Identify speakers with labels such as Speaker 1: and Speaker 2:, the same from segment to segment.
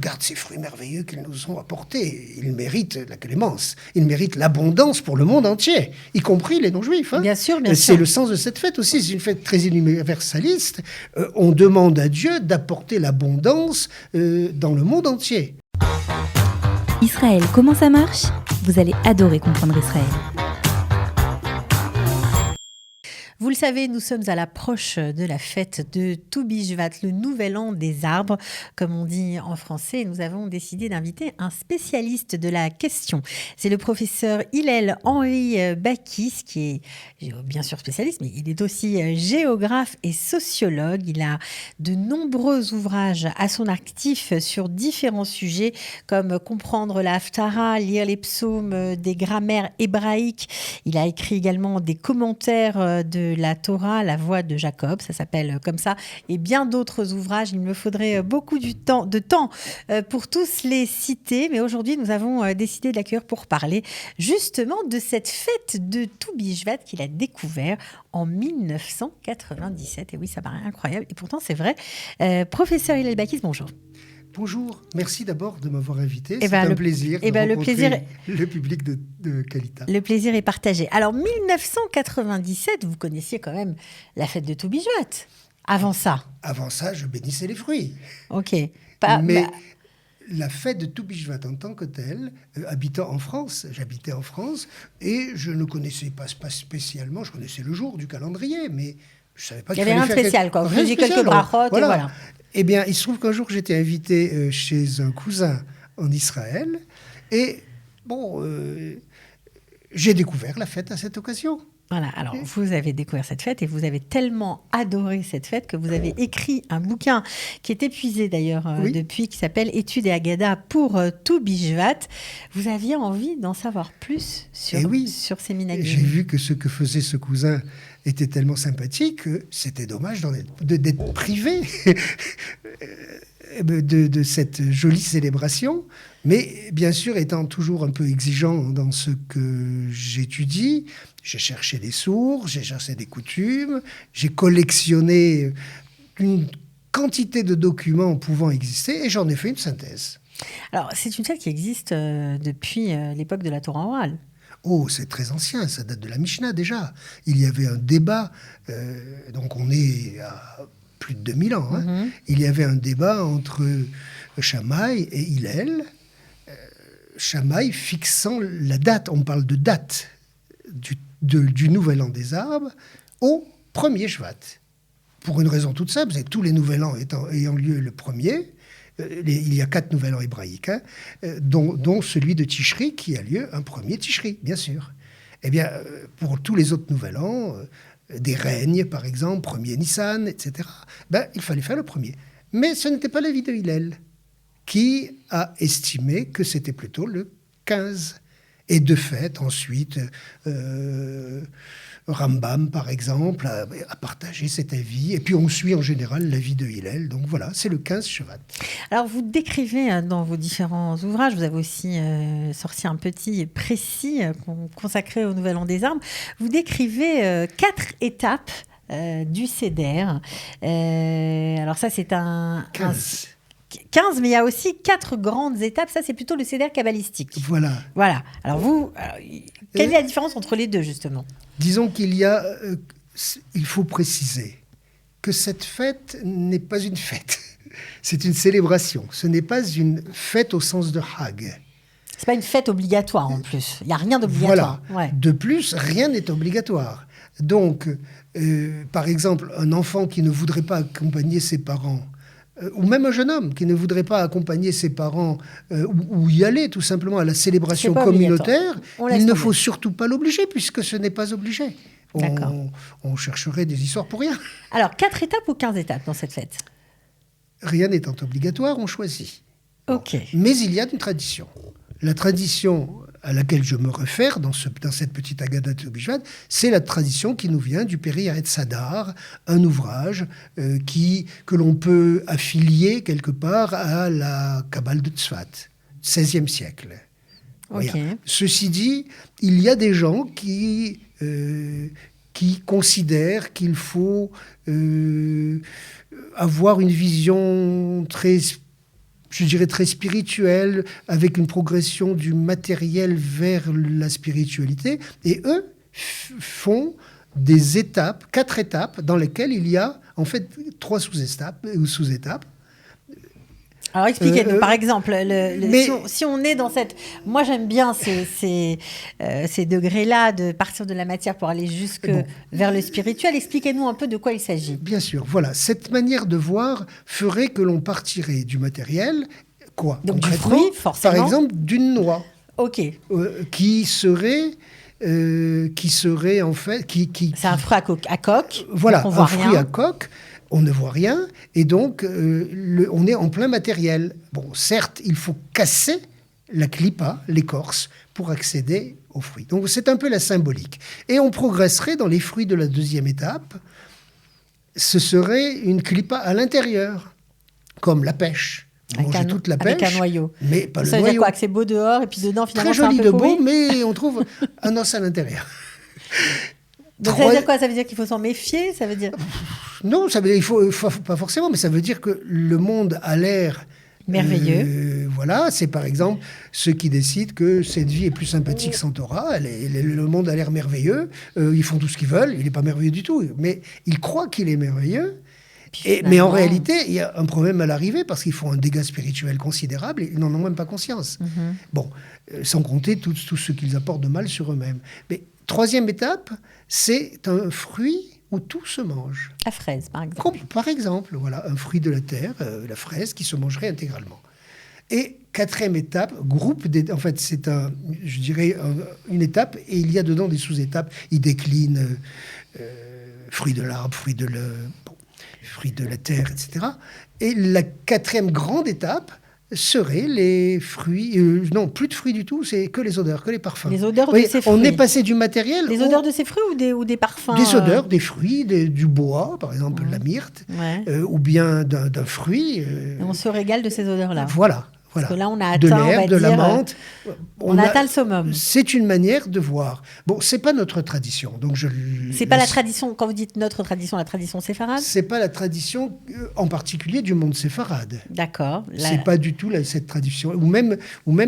Speaker 1: regarde ces fruits merveilleux qu'ils nous ont apportés. Ils méritent la clémence. Ils méritent l'abondance pour le monde entier, y compris les non-juifs.
Speaker 2: Bien sûr, bien sûr.
Speaker 1: C'est le sens de cette fête aussi. C'est une fête très universaliste. On demande à Dieu d'apporter l'abondance dans le monde entier.
Speaker 3: Israël, comment ça marche ? Vous allez adorer comprendre Israël.
Speaker 2: Vous le savez, nous sommes à l'approche de la fête de Toubi Shvat, le nouvel an des arbres, comme on dit en français. Nous avons décidé d'inviter un spécialiste de la question. C'est le professeur Hillel Henry Bakis, qui est bien sûr spécialiste, mais il est aussi géographe et sociologue. Il a de nombreux ouvrages à son actif sur différents sujets, comme comprendre la Haftara, lire les psaumes, des grammaires hébraïques. Il a écrit également des commentaires de la Torah, la voix de Jacob, ça s'appelle comme ça, et bien d'autres ouvrages. Il me faudrait beaucoup de temps pour tous les citer, mais aujourd'hui nous avons décidé de l'accueillir pour parler justement de cette fête de Toubi Shvat qu'il a découvert en 1997. Et oui, ça paraît incroyable, et pourtant c'est vrai. Professeur Hillel Bakis, bonjour.
Speaker 1: Bonjour, merci d'abord de m'avoir invité. C'est un plaisir de rencontrer le public de Kalita.
Speaker 2: Le plaisir est partagé. Alors, 1997, vous connaissiez quand même la fête de Toubi Shvat. Avant ça,
Speaker 1: je bénissais les fruits.
Speaker 2: Ok.
Speaker 1: Mais la fête de Toubi Shvat en tant que telle, j'habitais en France, et je ne connaissais pas spécialement, je connaissais le jour du calendrier, mais je ne savais pas qu'il fallait faire...
Speaker 2: Il y avait rien de spécial, quoi. Vous faisiez quelques brachot, et voilà.
Speaker 1: Eh bien, il se trouve qu'un jour, j'étais invité chez un cousin en Israël. Et j'ai découvert la fête à cette occasion.
Speaker 2: Voilà, alors vous avez découvert cette fête et vous avez tellement adoré cette fête que vous avez écrit un bouquin qui est épuisé d'ailleurs depuis, qui s'appelle Études et Agada pour Toubi Shvat. Vous aviez envie d'en savoir plus sur ces minagim.
Speaker 1: J'ai vu que ce que faisait ce cousin était tellement sympathique que c'était dommage d'être privé de cette jolie célébration. Mais bien sûr, étant toujours un peu exigeant dans ce que j'étudie, j'ai cherché des sources, j'ai cherché des coutumes, j'ai collectionné une quantité de documents pouvant exister et j'en ai fait une synthèse.
Speaker 2: Alors, c'est une fête qui existe depuis l'époque de la Torah orale.
Speaker 1: Oh, c'est très ancien, ça date de la Mishnah déjà. Il y avait un débat, donc on est à plus de 2000 ans. Il y avait un débat entre Shammai et Hillel. Shammai fixant la date, on parle de date du nouvel an des arbres, au 1er Shvat. Pour une raison toute simple, c'est que tous les nouvel an ayant lieu le 1er, il y a 4 nouvel an hébraïques, dont celui de Tishri qui a lieu un 1er Tishri, bien sûr. Eh bien, pour tous les autres nouvel an, des règnes par exemple, 1er Nissan, etc., il fallait faire le 1er. Mais ce n'était pas l'avis de Hillel, qui a estimé que c'était plutôt le 15. Et de fait, ensuite, Rambam, par exemple, a partagé cet avis. Et puis, on suit en général l'avis de Hillel. Donc voilà, c'est le 15 Shvat.
Speaker 2: Alors, vous décrivez dans vos différents ouvrages, vous avez aussi sorti un petit précis consacré au Nouvel An des Arbres. Vous décrivez 4 étapes du Seder. Alors ça, c'est un... 15, mais il y a aussi 4 grandes étapes. Ça, c'est plutôt le Seder kabbalistique.
Speaker 1: Voilà.
Speaker 2: Alors, quelle est la différence entre les deux, justement ?
Speaker 1: Disons il faut préciser que cette fête n'est pas une fête. C'est une célébration. Ce n'est pas une fête au sens de Hag.
Speaker 2: C'est pas une fête obligatoire, en plus. Il n'y a rien d'obligatoire.
Speaker 1: Voilà. Ouais. De plus, rien n'est obligatoire. Donc, par exemple, un enfant qui ne voudrait pas accompagner ses parents, ou même un jeune homme qui ne voudrait pas accompagner ses parents ou y aller tout simplement à la célébration communautaire, il ne faut surtout pas l'obliger puisque ce n'est pas obligé. On chercherait des histoires pour rien.
Speaker 2: Alors, 4 étapes ou 15 étapes dans cette fête ?
Speaker 1: Rien n'étant obligatoire, on choisit.
Speaker 2: Ok.
Speaker 1: Mais il y a une tradition. La tradition à laquelle je me réfère dans cette petite Agada de Toubi Shvat, c'est la tradition qui nous vient du Peri Eretz Hadar, un ouvrage que l'on peut affilier quelque part à la Kabbale de Tzfat, 16e siècle.
Speaker 2: Okay.
Speaker 1: Ceci dit, il y a des gens qui considèrent qu'il faut avoir une vision très je dirais, très spirituel, avec une progression du matériel vers la spiritualité. Et eux font des étapes, 4 étapes, dans lesquelles il y a en fait 3 sous-étapes.
Speaker 2: Alors expliquez-nous, par exemple, si on est dans cette... Moi j'aime bien ces degrés-là, de partir de la matière pour aller vers le spirituel. Expliquez-nous un peu de quoi il s'agit.
Speaker 1: Bien sûr, voilà. Cette manière de voir ferait que l'on partirait du matériel, quoi ?
Speaker 2: Donc du fruit, forcément.
Speaker 1: Par exemple, d'une noix.
Speaker 2: Ok.
Speaker 1: Qui serait en fait...
Speaker 2: C'est un fruit à coque.
Speaker 1: Voilà,
Speaker 2: on voit
Speaker 1: un fruit
Speaker 2: rien.
Speaker 1: à coque. On ne voit rien, et donc on est en plein matériel. Bon, certes, il faut casser la clipa, l'écorce, pour accéder aux fruits. Donc c'est un peu la symbolique. Et on progresserait dans les fruits de la 2e étape. Ce serait une clipa à l'intérieur, comme la pêche. Manger toute la pêche,
Speaker 2: avec un noyau.
Speaker 1: Mais pas le
Speaker 2: noyau. Ça veut dire quoi ? Que c'est beau dehors, et puis dedans, finalement,
Speaker 1: très joli
Speaker 2: c'est un peu
Speaker 1: debout,
Speaker 2: pourri.
Speaker 1: mais on trouve un os à l'intérieur.
Speaker 2: Donc ça veut dire quoi ? Ça veut dire qu'il faut s'en méfier ? Ça veut dire...
Speaker 1: Non, ça veut dire, il faut pas forcément, mais ça veut dire que le monde a l'air
Speaker 2: merveilleux.
Speaker 1: Voilà, c'est par exemple ceux qui décident que cette vie est plus sympathique sans Torah. Le monde a l'air merveilleux. Ils font tout ce qu'ils veulent. Il n'est pas merveilleux du tout, mais ils croient qu'il est merveilleux. Mais en réalité, il y a un problème à l'arrivée parce qu'ils font un dégât spirituel considérable et ils n'en ont même pas conscience. Bon, sans compter tout ce qu'ils apportent de mal sur eux-mêmes. Mais 3e étape, c'est un fruit où tout se mange.
Speaker 2: La fraise, par exemple.
Speaker 1: Par exemple, voilà, un fruit de la terre, la fraise, qui se mangerait intégralement. Et 4e étape, en fait, c'est une étape, et il y a dedans des sous-étapes. Il décline fruits de l'arbre, fruits de la terre, etc. Et la 4e grande étape seraient les fruits... non, plus de fruits du tout, c'est que les odeurs, que les parfums.
Speaker 2: Les odeurs de ces fruits.
Speaker 1: On est passé du matériel...
Speaker 2: Les odeurs de ces fruits ou des parfums
Speaker 1: Des odeurs, des fruits, du bois, par exemple la myrte, ou bien d'un fruit.
Speaker 2: Et on se régale de ces odeurs-là.
Speaker 1: Voilà.
Speaker 2: Parce que là, on a atteint,
Speaker 1: de l'air, de la menthe.
Speaker 2: On a atteint le summum.
Speaker 1: C'est une manière de voir. Bon, c'est pas notre tradition, donc
Speaker 2: c'est pas la tradition. Quand vous dites notre tradition, la tradition séfarade.
Speaker 1: C'est pas la tradition, en particulier du monde séfarade.
Speaker 2: D'accord.
Speaker 1: C'est pas du tout cette tradition, ou même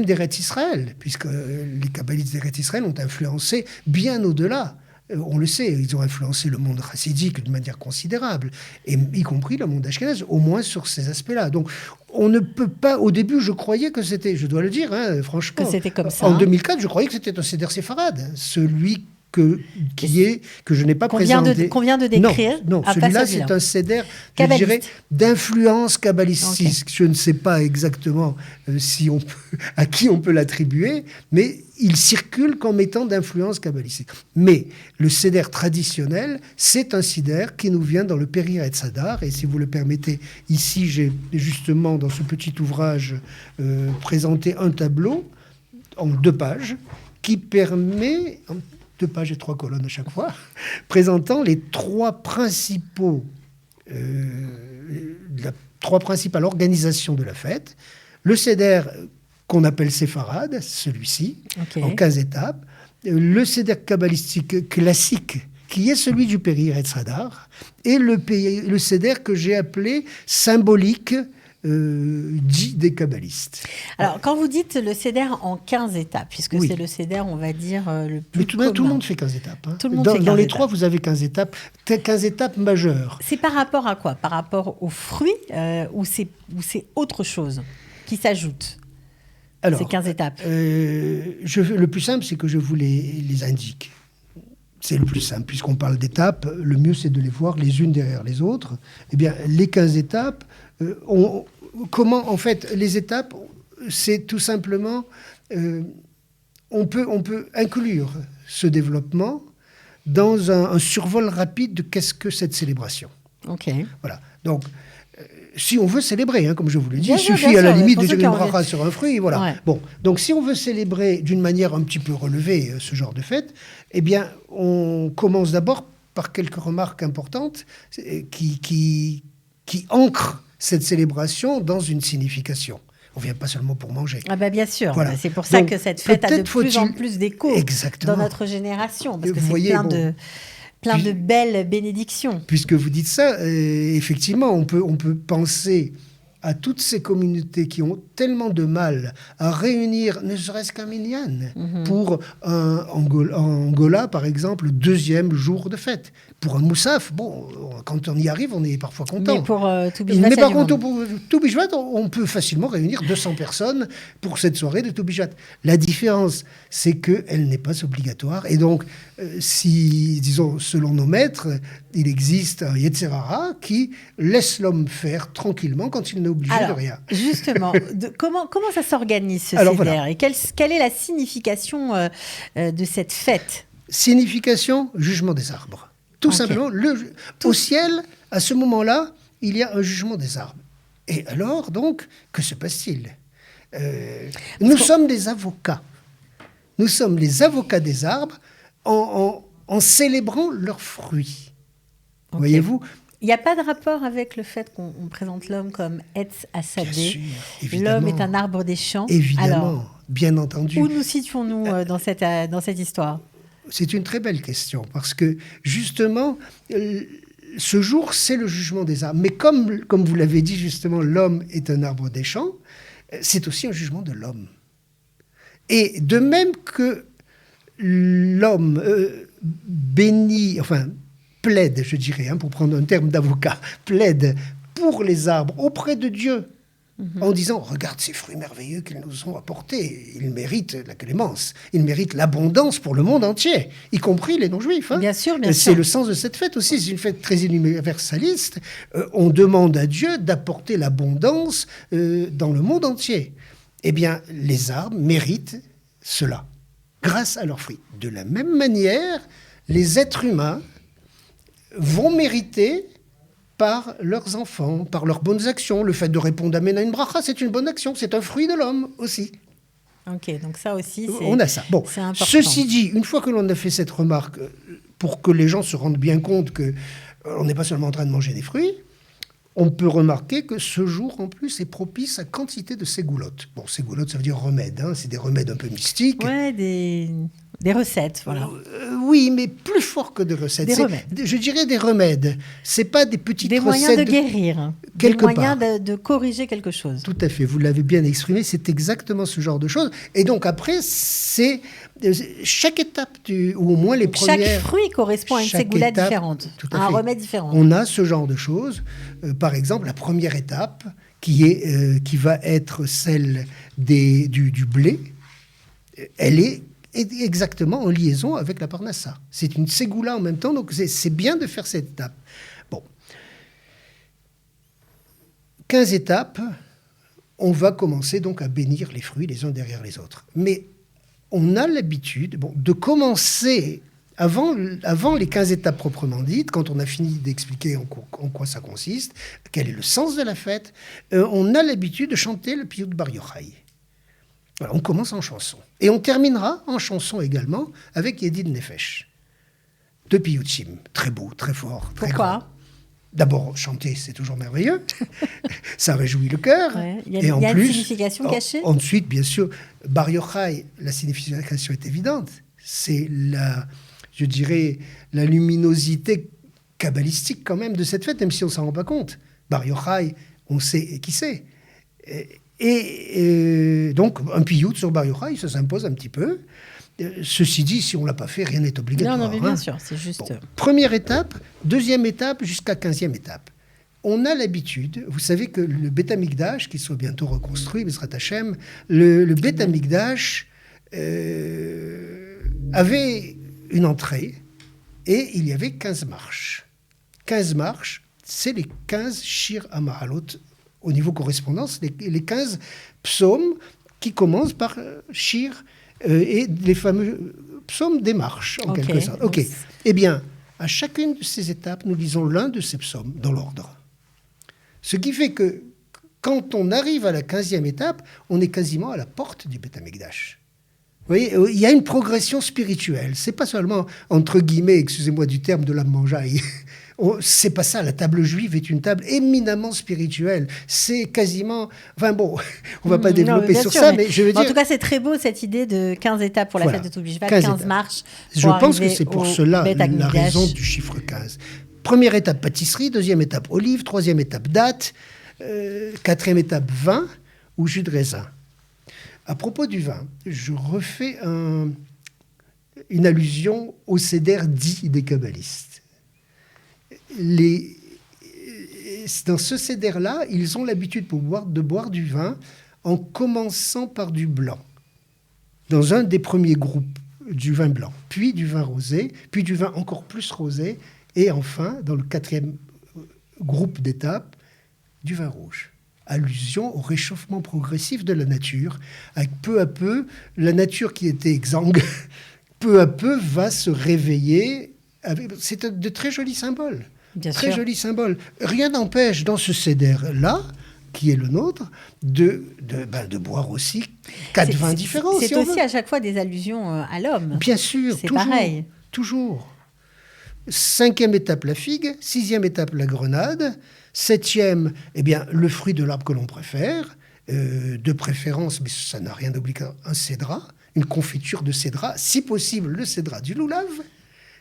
Speaker 1: d'Eretz Israël, puisque les kabbalistes d'Eretz Israël ont influencé bien au-delà. On le sait, ils ont influencé le monde chassidique de manière considérable, et y compris le monde ashkénaze, au moins sur ces aspects-là. Donc, on ne peut pas... Au début, je croyais que c'était... Je dois le dire, franchement.
Speaker 2: Que c'était comme ça.
Speaker 1: En 2004, je croyais que c'était un seder séfarade. Celui que je n'ai pas présenté.
Speaker 2: Qu'on vient de décrire.
Speaker 1: Non, celui-là, c'est un seder, je dirais, d'influence kabbalistique. Okay. Je ne sais pas exactement à qui on peut l'attribuer, mais il circule comme étant d'influence kabbalistique. Mais le seder traditionnel, c'est un seder qui nous vient dans le Périr et Tzadar. Et si vous le permettez, ici, j'ai justement, dans ce petit ouvrage, présenté un tableau en 2 pages qui permet... 2 pages et 3 colonnes à chaque fois, présentant les 3 principales organisations de la fête. Le seder qu'on appelle séfarade, celui-ci, en 15 étapes. Le seder kabbalistique classique, qui est celui du Périr et Tzadar, et le seder que j'ai appelé symbolique, dit des kabbalistes.
Speaker 2: Alors, quand vous dites le seder en 15 étapes, puisque c'est le seder, on va dire, le plus
Speaker 1: Mais
Speaker 2: commun.
Speaker 1: tout le monde fait 15 étapes.
Speaker 2: Tout le monde fait 15
Speaker 1: dans les
Speaker 2: étapes.
Speaker 1: 3, vous avez 15 étapes majeures.
Speaker 2: C'est par rapport à quoi ? Par rapport aux fruits ou c'est autre chose qui s'ajoute ? Alors, ces 15 étapes.
Speaker 1: Le plus simple, c'est que je vous les indique. C'est le plus simple. Puisqu'on parle d'étapes, le mieux, c'est de les voir les unes derrière les autres. Eh bien, les 15 étapes... comment, en fait, les étapes, c'est tout simplement... on peut inclure ce développement dans un survol rapide de qu'est-ce que cette célébration.
Speaker 2: OK.
Speaker 1: Voilà. Donc, si on veut célébrer, comme je vous l'ai dit, il suffit à la limite de dire une bracha sur un fruit. Voilà. Ouais. Bon. Donc, si on veut célébrer d'une manière un petit peu relevée ce genre de fête, eh bien, on commence d'abord par quelques remarques importantes qui ancrent cette célébration dans une signification. On ne vient pas seulement pour manger.
Speaker 2: Ah bah bien sûr, voilà. C'est pour ça que cette fête a de plus en plus d'écho dans notre génération, parce que c'est plein de belles bénédictions.
Speaker 1: Puisque vous dites ça, effectivement, on peut penser à toutes ces communautés qui ont tellement de mal à réunir ne serait-ce qu'un minyan pour en Angola, par exemple, le 2e jour de fête. Pour un moussaf, bon, quand on y arrive, on est parfois content.
Speaker 2: Mais pour Tou Bishvat,
Speaker 1: mais par contre, pour Tou Bishvat, on peut facilement réunir 200 personnes pour cette soirée de Tou Bishvat. La différence, c'est qu'elle n'est pas obligatoire. Et donc, si, disons, selon nos maîtres, il existe un Yetzer Hara qui laisse l'homme faire tranquillement quand il n'est obligé de rien.
Speaker 2: Justement, comment ça s'organise ce
Speaker 1: Alors,
Speaker 2: Seder
Speaker 1: voilà.
Speaker 2: et quelle est la signification de cette fête?
Speaker 1: Signification, jugement des arbres. Tout simplement, au ciel, à ce moment-là, il y a un jugement des arbres. Et alors, donc, que se passe-t-il ? Nous sommes des avocats. Nous sommes les avocats des arbres en célébrant leurs fruits. Voyez-vous ?
Speaker 2: Il n'y a pas de rapport avec le fait qu'on présente l'homme comme Etz Hasadeh. L'homme est un arbre des champs.
Speaker 1: Évidemment,
Speaker 2: alors,
Speaker 1: bien entendu.
Speaker 2: Où nous situons-nous dans cette histoire ?
Speaker 1: C'est une très belle question, parce que justement, ce jour, c'est le jugement des arbres. Mais comme vous l'avez dit justement, l'homme est un arbre des champs, c'est aussi un jugement de l'homme. Et de même que l'homme plaide, je dirais, pour prendre un terme d'avocat, plaide pour les arbres auprès de Dieu, en disant, regarde ces fruits merveilleux qu'ils nous ont apportés, ils méritent la clémence, ils méritent l'abondance pour le monde entier, y compris les non-juifs.
Speaker 2: Bien sûr, bien sûr.
Speaker 1: C'est le sens de cette fête aussi, c'est une fête très universaliste. On demande à Dieu d'apporter l'abondance dans le monde entier. Eh bien, les arbres méritent cela, grâce à leurs fruits. De la même manière, les êtres humains vont mériter par leurs enfants, par leurs bonnes actions. Le fait de répondre Amen à une bracha, c'est une bonne action, c'est un fruit de l'homme aussi.
Speaker 2: Ok, donc ça aussi,
Speaker 1: on a ça. Bon, ceci dit, une fois que l'on a fait cette remarque, pour que les gens se rendent bien compte qu'on n'est pas seulement en train de manger des fruits, on peut remarquer que ce jour, en plus, est propice à quantité de ségoulottes. Bon, ségoulottes, ça veut dire remèdes, c'est des remèdes un peu mystiques.
Speaker 2: Ouais, des recettes, voilà.
Speaker 1: Oui, mais plus fort que des recettes.
Speaker 2: Des remèdes.
Speaker 1: Je dirais des remèdes. C'est pas des petites
Speaker 2: recettes. Des moyens de guérir. Des moyens de corriger quelque chose.
Speaker 1: Tout à fait. Vous l'avez bien exprimé. C'est exactement ce genre de choses. Et donc après, c'est chaque étape ou au moins les premières.
Speaker 2: Chaque fruit correspond à une ségoulette différente, à un remède différent.
Speaker 1: On a ce genre de choses. Par exemple, la première étape qui va être celle du blé. Elle est exactement en liaison avec la parnassa. C'est une ségoula en même temps, donc c'est bien de faire cette étape. Bon. 15 étapes, on va commencer donc à bénir les fruits les uns derrière les autres. Mais on a l'habitude de commencer, avant les 15 étapes proprement dites, quand on a fini d'expliquer en quoi ça consiste, quel est le sens de la fête, on a l'habitude de chanter le Piyut Bar Yochai. Voilà, on commence en chanson. Et on terminera en chanson également avec Yedid Nefesh. 2 piyutim, très beau, très fort, très
Speaker 2: Pourquoi
Speaker 1: grand. D'abord, chanter, c'est toujours merveilleux. Ça réjouit le cœur.
Speaker 2: Ouais. Il
Speaker 1: et
Speaker 2: y a
Speaker 1: en plus,
Speaker 2: une signification cachée.
Speaker 1: Ensuite, bien sûr, Bar Yochai, la signification est évidente. C'est la luminosité kabbalistique quand même de cette fête, même si on ne s'en rend pas compte. Bar Yochai, on sait qui c'est. Et donc, un piyut sur Bar Yochai, ça s'impose un petit peu. Ceci dit, si on ne l'a pas fait, rien n'est obligatoire.
Speaker 2: Non, mais bien sûr, c'est juste...
Speaker 1: Bon, première étape, deuxième étape, jusqu'à 15e étape. On a l'habitude, vous savez que le Beth Amikdash, qui soit bientôt reconstruit, Bezrat Hashem, le Beth Amikdash avait une entrée et il y avait 15 marches. 15 marches, c'est les 15 Shir HaMahalot. Au niveau correspondance, les 15 psaumes qui commencent par Shir et les fameux psaumes des marches, en quelque sorte. Ok. Eh bien, à chacune de ces étapes, nous lisons l'un de ces psaumes dans l'ordre. Ce qui fait que quand on arrive à la 15e étape, on est quasiment à la porte du Beth Amikdash. Vous voyez, il y a une progression spirituelle. C'est pas seulement, entre guillemets, excusez-moi du terme, de la mangeaille. C'est pas ça, la table juive est une table éminemment spirituelle. C'est quasiment... Enfin bon, on va pas développer sur ça, mais je veux dire...
Speaker 2: En tout cas, c'est très beau cette idée de 15 étapes pour la fête de Tou Bishvat, 15 marches.
Speaker 1: Je pense que c'est pour cela la raison du chiffre 15. Première étape, pâtisserie. Deuxième étape, olive. Troisième étape, date. Quatrième étape, vin ou jus de raisin. À propos du vin, je refais une allusion au seder dit des kabbalistes. Dans ce seder-là, ils ont l'habitude de boire du vin en commençant par du blanc. Dans un des premiers groupes, du vin blanc, puis du vin rosé, puis du vin encore plus rosé, et enfin, dans le quatrième groupe d'étapes, du vin rouge. Allusion au réchauffement progressif de la nature, avec peu à peu, la nature qui était exsangue, peu à peu va se réveiller. C'est de très jolis symboles.
Speaker 2: Bien
Speaker 1: très
Speaker 2: sûr.
Speaker 1: jolis symboles. Rien n'empêche, dans ce seder-là, qui est le nôtre, de boire aussi 4 vins différents.
Speaker 2: C'est
Speaker 1: si on
Speaker 2: aussi
Speaker 1: veut.
Speaker 2: à chaque fois des allusions à l'homme.
Speaker 1: Bien sûr,
Speaker 2: C'est
Speaker 1: toujours.
Speaker 2: pareil.
Speaker 1: Toujours. 5e étape, la figue. 6e étape, la grenade. 7e, le fruit de l'arbre que l'on préfère. De préférence, mais ça n'a rien d'obligatoire, un cédra, une confiture de cédra. Si possible, le cédra du loulav,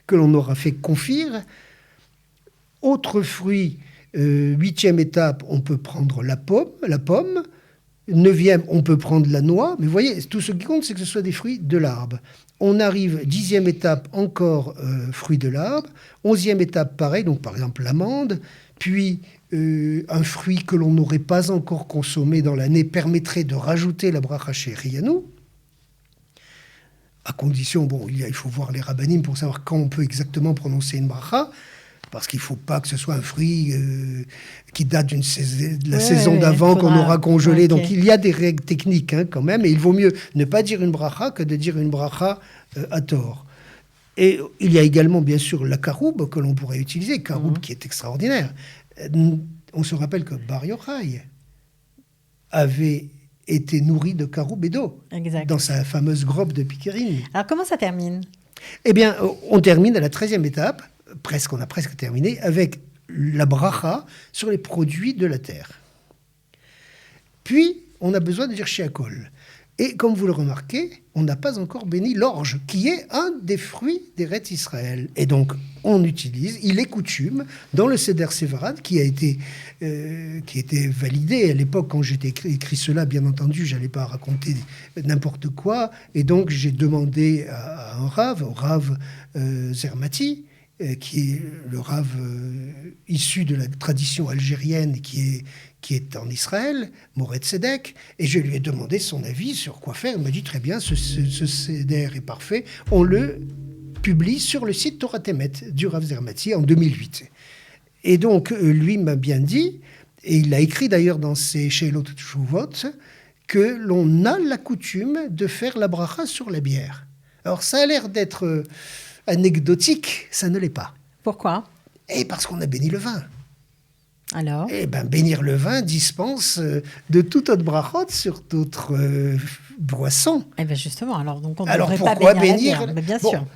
Speaker 1: que l'on aura fait confire. Autre fruit, 8e étape, on peut prendre la pomme. 9e, on peut prendre la noix. Mais vous voyez, tout ce qui compte, c'est que ce soit des fruits de l'arbre. On arrive, 10e étape, encore fruits de l'arbre. 11e étape, pareil, donc par exemple l'amande. Puis un fruit que l'on n'aurait pas encore consommé dans l'année permettrait de rajouter la bracha shehecheyanu. À condition, il faut voir les rabbanim pour savoir quand on peut exactement prononcer une bracha. Parce qu'il ne faut pas que ce soit un fruit qui date de la saison d'avant qu'on aura congelé. Okay. Donc il y a des règles techniques quand même. Et il vaut mieux ne pas dire une bracha que de dire une bracha à tort. Et il y a également, bien sûr, la caroube que l'on pourrait utiliser. Caroube qui est extraordinaire. On se rappelle que Bar Yochai avait été nourri de caroube et d'eau.
Speaker 2: Exact.
Speaker 1: Dans sa fameuse grotte de Piquérine.
Speaker 2: Alors comment ça termine ?
Speaker 1: On termine à la 13e étape. On a presque terminé, avec la bracha sur les produits de la terre. Puis, on a besoin de dire Sheakol. Et comme vous le remarquez, on n'a pas encore béni l'orge, qui est un des fruits d'Eretz Israël. Et donc, il est coutume, dans le Seder Séfarad, qui a été validé à l'époque, quand j'ai écrit cela, bien entendu, je n'allais pas raconter n'importe quoi. Et donc, j'ai demandé à un Rav, au Rav Zermati, qui est le Rav issu de la tradition algérienne qui est en Israël, Moreh Tzedek, et je lui ai demandé son avis sur quoi faire. Il m'a dit très bien, ce seder est parfait, on le publie sur le site Torah Temet du Rav Zermati en 2008. Et donc, lui m'a bien dit, et il l'a écrit d'ailleurs dans ses Sheilot Teshuvot, que l'on a la coutume de faire la bracha sur la bière. Alors, ça a l'air d'être anecdotique, ça ne l'est pas.
Speaker 2: Pourquoi ?
Speaker 1: Et parce qu'on a béni le vin.
Speaker 2: Alors ?
Speaker 1: Bénir le vin dispense de toute autre brachot sur d'autres boissons.
Speaker 2: Justement, donc on ne
Speaker 1: devrait
Speaker 2: pas
Speaker 1: pourquoi
Speaker 2: bénir la bière, mais bien sûr.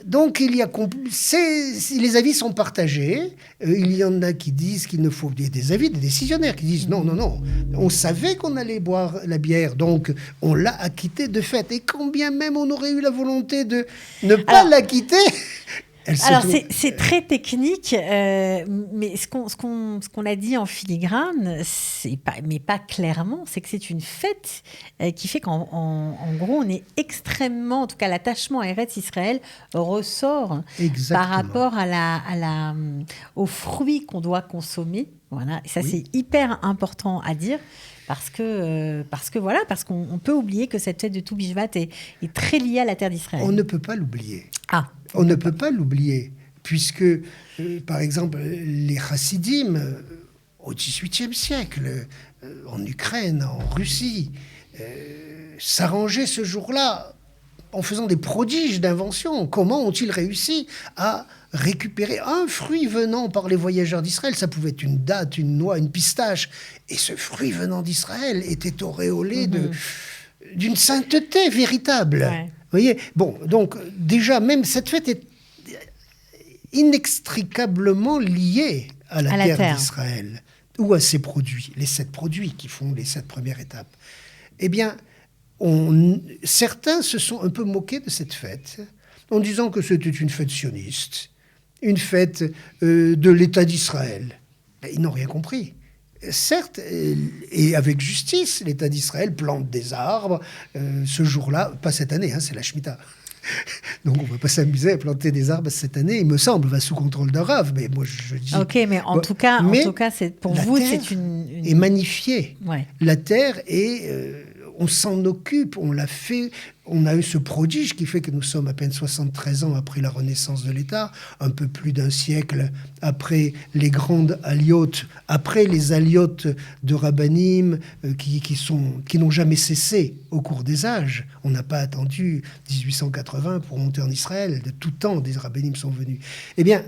Speaker 1: Donc, les avis sont partagés. Il y en a qui disent qu'il ne faut... Il y a des avis des décisionnaires qui disent non. On savait qu'on allait boire la bière, donc on l'a acquittée de fait. Et quand bien même on aurait eu la volonté de ne pas l'acquitter...
Speaker 2: c'est très technique, mais ce qu'on a dit en filigrane, mais pas clairement, c'est que c'est une fête qui fait qu'en gros, on est extrêmement, en tout cas l'attachement à Eretz Israël ressort par rapport aux fruits qu'on doit consommer. Voilà. Et ça, c'est hyper important à dire. Parce qu'on peut oublier que cette fête de Tou Bishvat est très liée à la terre d'Israël.
Speaker 1: On ne peut pas l'oublier.
Speaker 2: On
Speaker 1: ne peut pas l'oublier, puisque, par exemple, les chassidim, au XVIIIe siècle, en Ukraine, en Russie, s'arrangeaient ce jour-là en faisant des prodiges d'invention. Comment ont-ils réussi à récupérer un fruit venant par les voyageurs d'Israël ? Ça pouvait être une date, une noix, une pistache. Et ce fruit venant d'Israël était auréolé d'une sainteté véritable.
Speaker 2: Ouais.
Speaker 1: Vous voyez ? Donc déjà, même cette fête est inextricablement liée à la terre d'Israël, ou à ses produits, les 7 produits qui font les 7 premières étapes. Eh bien, certains se sont un peu moqués de cette fête, en disant que c'était une fête sioniste, une fête de l'État d'Israël. Ils n'ont rien compris. certes, et avec justice, l'État d'Israël plante des arbres. Ce jour-là, pas cette année, c'est la Shemitah. Donc on ne va pas s'amuser à planter des arbres cette année, il me semble, va sous contrôle d'un rave. Mais moi je dis.
Speaker 2: Ok, mais en tout cas, c'est pour vous, c'est une.
Speaker 1: Est magnifiée.
Speaker 2: Ouais.
Speaker 1: La terre est. On s'en occupe, on l'a fait. On a eu ce prodige qui fait que nous sommes à peine 73 ans après la renaissance de l'État, un peu plus d'un siècle après les grandes aliotes, après les aliotes de Rabbanim qui n'ont jamais cessé au cours des âges. On n'a pas attendu 1880 pour monter en Israël. De tout temps, des Rabbanim sont venus. Eh bien,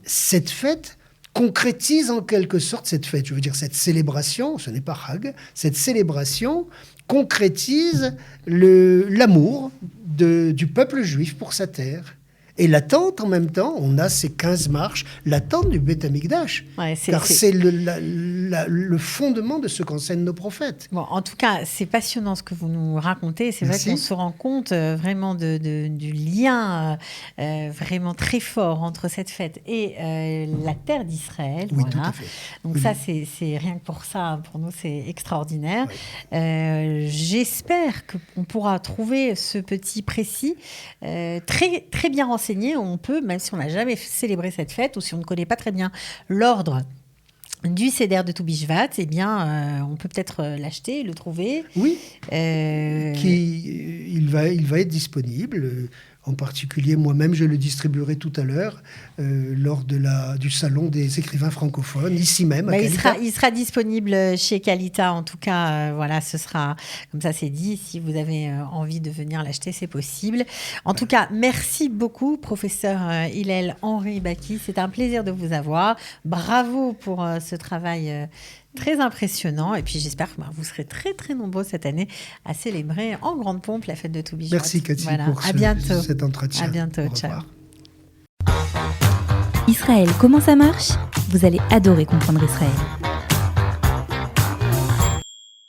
Speaker 1: cette fête concrétise en quelque sorte cette fête. Je veux dire, cette célébration, ce n'est pas Hag, cette célébration concrétise l'amour du peuple juif pour sa terre. Et l'attente, en même temps, on a ces 15 marches, l'attente du Beth Amikdash. Ouais, car c'est le fondement de ce qu'enseignent nos prophètes.
Speaker 2: Bon, en tout cas, c'est passionnant ce que vous nous racontez. C'est vrai qu'on se rend compte vraiment du lien vraiment très fort entre cette fête et la terre d'Israël.
Speaker 1: Oui,
Speaker 2: voilà.
Speaker 1: tout à fait.
Speaker 2: Donc ça, c'est rien que pour ça, pour nous, c'est extraordinaire. Oui. J'espère qu'on pourra trouver ce petit précis très, très bien renseigné. On peut, même si on n'a jamais célébré cette fête ou si on ne connaît pas très bien l'ordre du Seder de Tou Bishvat, eh bien, on peut peut-être l'acheter, le trouver.
Speaker 1: Oui, il va être disponible. En particulier, moi-même, je le distribuerai tout à l'heure lors du salon des écrivains francophones, ici même, à Kalita.
Speaker 2: Il sera disponible chez Kalita, en tout cas. Voilà, ce sera, comme ça c'est dit, si vous avez envie de venir l'acheter, c'est possible. En tout cas, merci beaucoup, professeur Hillel Henri Baki. C'est un plaisir de vous avoir. Bravo pour ce travail très impressionnant. Et puis, j'espère que vous serez très, très nombreux cette année à célébrer en grande pompe la fête de Tou Bishvat.
Speaker 1: Merci, Cathy, pour cet entretien.
Speaker 2: À bientôt. Ciao.
Speaker 3: Israël, comment ça marche ? Vous allez adorer comprendre Israël.